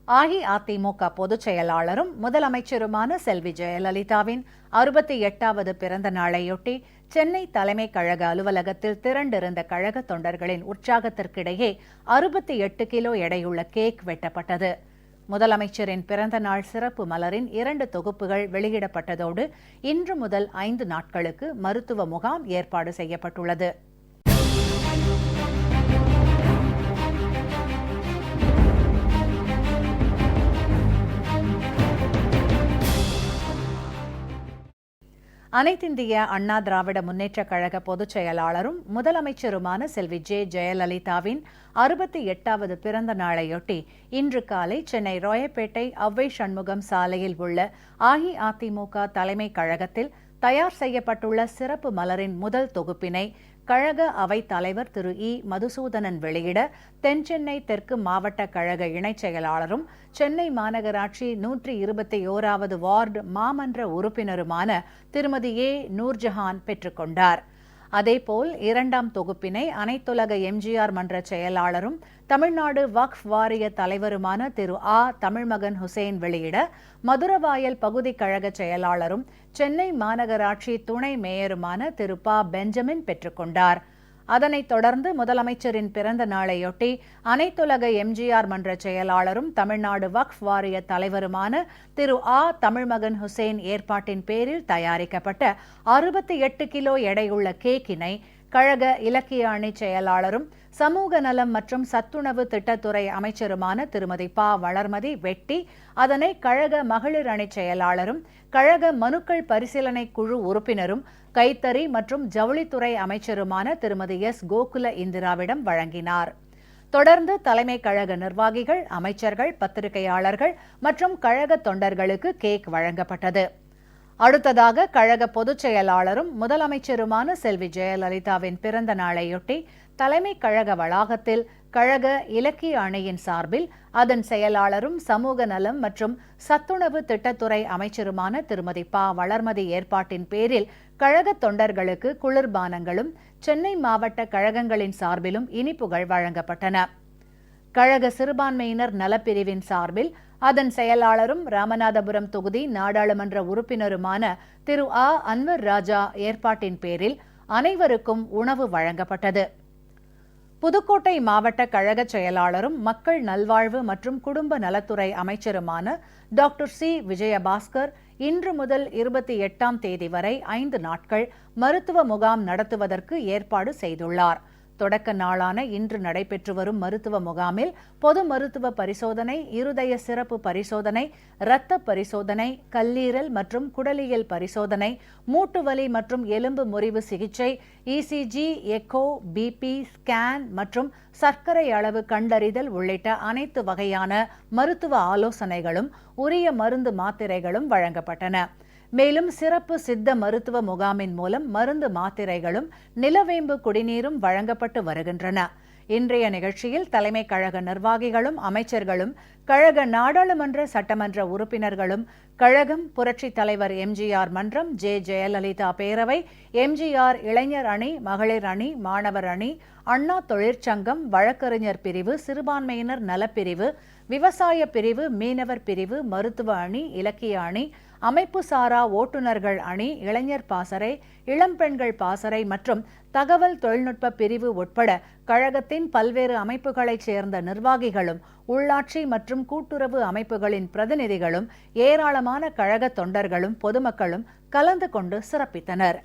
அஇஅதிமுக பொதுச் செயலாளரும் முதலமைச்சருமான செல்வி ஜெயலலிதாவின் 68வது பிறந்த நாளையொட்டி சென்னை தலைமைக் கழக அலுவலகத்தில் திரண்டிருந்த கழக தொண்டர்களின் உற்சாகத்திற்கிடையே 68 கிலோ எடையுள்ள கேக் வெட்டப்பட்டது. முதலமைச்சரின் பிறந்த நாள் சிறப்பு மலரின் 2 தொகுப்புகள் வெளியிடப்பட்டதோடு இன்று முதல் 5 நாட்களுக்கு மருத்துவ முகாம் ஏற்பாடு செய்யப்பட்டுள்ளது. அனைத்திந்திய அண்ணா திராவிட முன்னேற்றக் கழக பொதுச் செயலாளரும் முதலமைச்சருமான செல்வி ஜெயலலிதாவின் 68வது பிறந்த நாளையொட்டி இன்று காலை சென்னை ராயப்பேட்டை ஔவை சண்முகம் சாலையில் உள்ள அஇஅதிமுக தலைமைக் கழகத்தில் தயார் செய்யப்பட்டுள்ள சிறப்பு மலரின் முதல் தொகுப்பினை கழக அவைத் தலைவர் திரு மதுசூதனன் வெளியிட தென்சென்னை தெற்கு மாவட்ட கழக இணைச் செயலாளரும் சென்னை மாநகராட்சி 121வது வார்டு மாமன்ற உறுப்பினருமான திருமதி நூர்ஜஹான் பெற்றுக்கொண்டார். அதேபோல் 2ஆம் தொகுப்பினை அனைத்துலக எம்ஜிஆர் மன்ற செயலாளரும் தமிழ்நாடு வக்ஃப் வாரிய தலைவருமான திரு தமிழ்மகன் ஹுசேன் வெளியிட மதுரவாயல் பகுதி கழக செயலாளரும் சென்னை மாநகராட்சி துணை மேயருமான திரு பெஞ்சமின் பெற்றுக்கொண்டார். அதனைத் தொடர்ந்து முதலமைச்சரின் பிறந்த நாளையொட்டி அனைத்துலக எம்ஜிஆர் மன்ற செயலாளரும் தமிழ்நாடு வக்ஃப் வாரிய தலைவருமான திரு தமிழ்மகன் ஹுசேன் ஏற்பாட்டின் பேரில் தயாரிக்கப்பட்ட 68 கிலோ எடையுள்ள கேக்கினை கழக இலக்கிய அணி செயலாளரும் சமூக நலம் மற்றும் சத்துணவு திட்டத்துறை அமைச்சருமான திருமதி வளர்மதி வெட்டி அதனை கழக மகளிர் அணி செயலாளரும் கழக மனுக்கள் பரிசீலனை குழு உறுப்பினரும் கைத்தறி மற்றும் ஜவுளித்துறை அமைச்சருமான திருமதி கோகுல இந்திராவிடம் வழங்கினார். தொடர்ந்து தலைமை கழக நிர்வாகிகள், அமைச்சர்கள், பத்திரிகையாளர்கள் மற்றும் கழக தொண்டர்களுக்கு கேக் வழங்கப்பட்டது. அடுத்ததாக கழக பொதுச் செயலாளரும் முதலமைச்சருமான செல்வி ஜெயலலிதாவின் பிறந்த நாளையொட்டி தலைமை கழக வளாகத்தில் கழக இலக்கிய அணியின் சார்பில் அதன் செயலாளரும் சமூக நலம் மற்றும் சத்துணவு திட்டத்துறை அமைச்சருமான திருமதி வளர்மதி ஏற்பாட்டின் பேரில் கழக தொண்டர்களுக்கு குளிர்பானங்களும் சென்னை மாவட்ட கழகங்களின் சார்பிலும் இனிப்புகள் வழங்கப்பட்டன. கழக சிறுபான்மையினர் நலப்பிரிவின் சார்பில் அதன் செயலாளரும் ராமநாதபுரம் தொகுதி நாடாளுமன்ற உறுப்பினருமான திரு அன்வர் ராஜா ஏற்பாட்டின் பேரில் அனைவருக்கும் உணவு வழங்கப்பட்டது. புதுக்கோட்டை மாவட்ட கழக செயலாளரும் மக்கள் நல்வாழ்வு மற்றும் குடும்ப நலத்துறை அமைச்சருமான டாக்டர் விஜயபாஸ்கர் இன்று முதல் 28ஆம் தேதி வரை 5 நாட்கள் மருத்துவ முகாம் நடத்துவதற்கு ஏற்பாடு செய்துள்ளார். தொடக்க நாளான இன்று நடைபெற்று வரும் மருத்துவ முகாமில் பொது மருத்துவ பரிசோதனை, இருதய சிறப்பு பரிசோதனை, இரத்த பரிசோதனை, கல்லீரல் மற்றும் குடலியல் பரிசோதனை, மூட்டுவலி மற்றும் எலும்பு முறிவு சிகிச்சை, இசிஜி, எக்கோ, பிபி ஸ்கேன் மற்றும் சர்க்கரை அளவு கண்டறிதல் உள்ளிட்ட அனைத்து வகையான மருத்துவ ஆலோசனைகளும் உரிய மருந்து மாத்திரைகளும் வழங்கப்பட்டன. மேலும் சிறப்பு சித்த மருத்துவ முகாமின் மூலம் மருந்து மாத்திரைகளும் நிலவேம்பு குடிநீரும் வழங்கப்பட்டு வருகின்றன. இன்றைய நிகழ்ச்சியில் தலைமை கழக நிர்வாகிகளும் அமைச்சர்களும் கழக நாடாளுமன்ற சட்டமன்ற உறுப்பினர்களும் கழகம், புரட்சித் தலைவர் எம்ஜிஆர் மன்றம், ஜெயலலிதா பேரவை, எம்ஜிஆர் இளைஞர் அணி, மகளிர் அணி, மாணவர் அணி, அண்ணா தொழிற்சங்கம், வழக்கறிஞர் பிரிவு, சிறுபான்மையினர் நலப்பிரிவு, விவசாய பிரிவு, மீனவர் பிரிவு, மருத்துவ அணி, இலக்கிய அணி, அமைப்பு சாரா ஓட்டுநர்கள் அணி, இளைஞர் பாசறை, இளம்பெண்கள் பாசறை மற்றும் தகவல் தொழில்நுட்ப பிரிவு உட்பட கழகத்தின் பல்வேறு அமைப்புகளைச் சேர்ந்த நிர்வாகிகளும் உள்ளாட்சி மற்றும் கூட்டுறவு அமைப்புகளின் பிரதிநிதிகளும் ஏராளமான கழக தொண்டர்களும் பொதுமக்களும் கலந்து கொண்டு சிறப்பித்தனர்.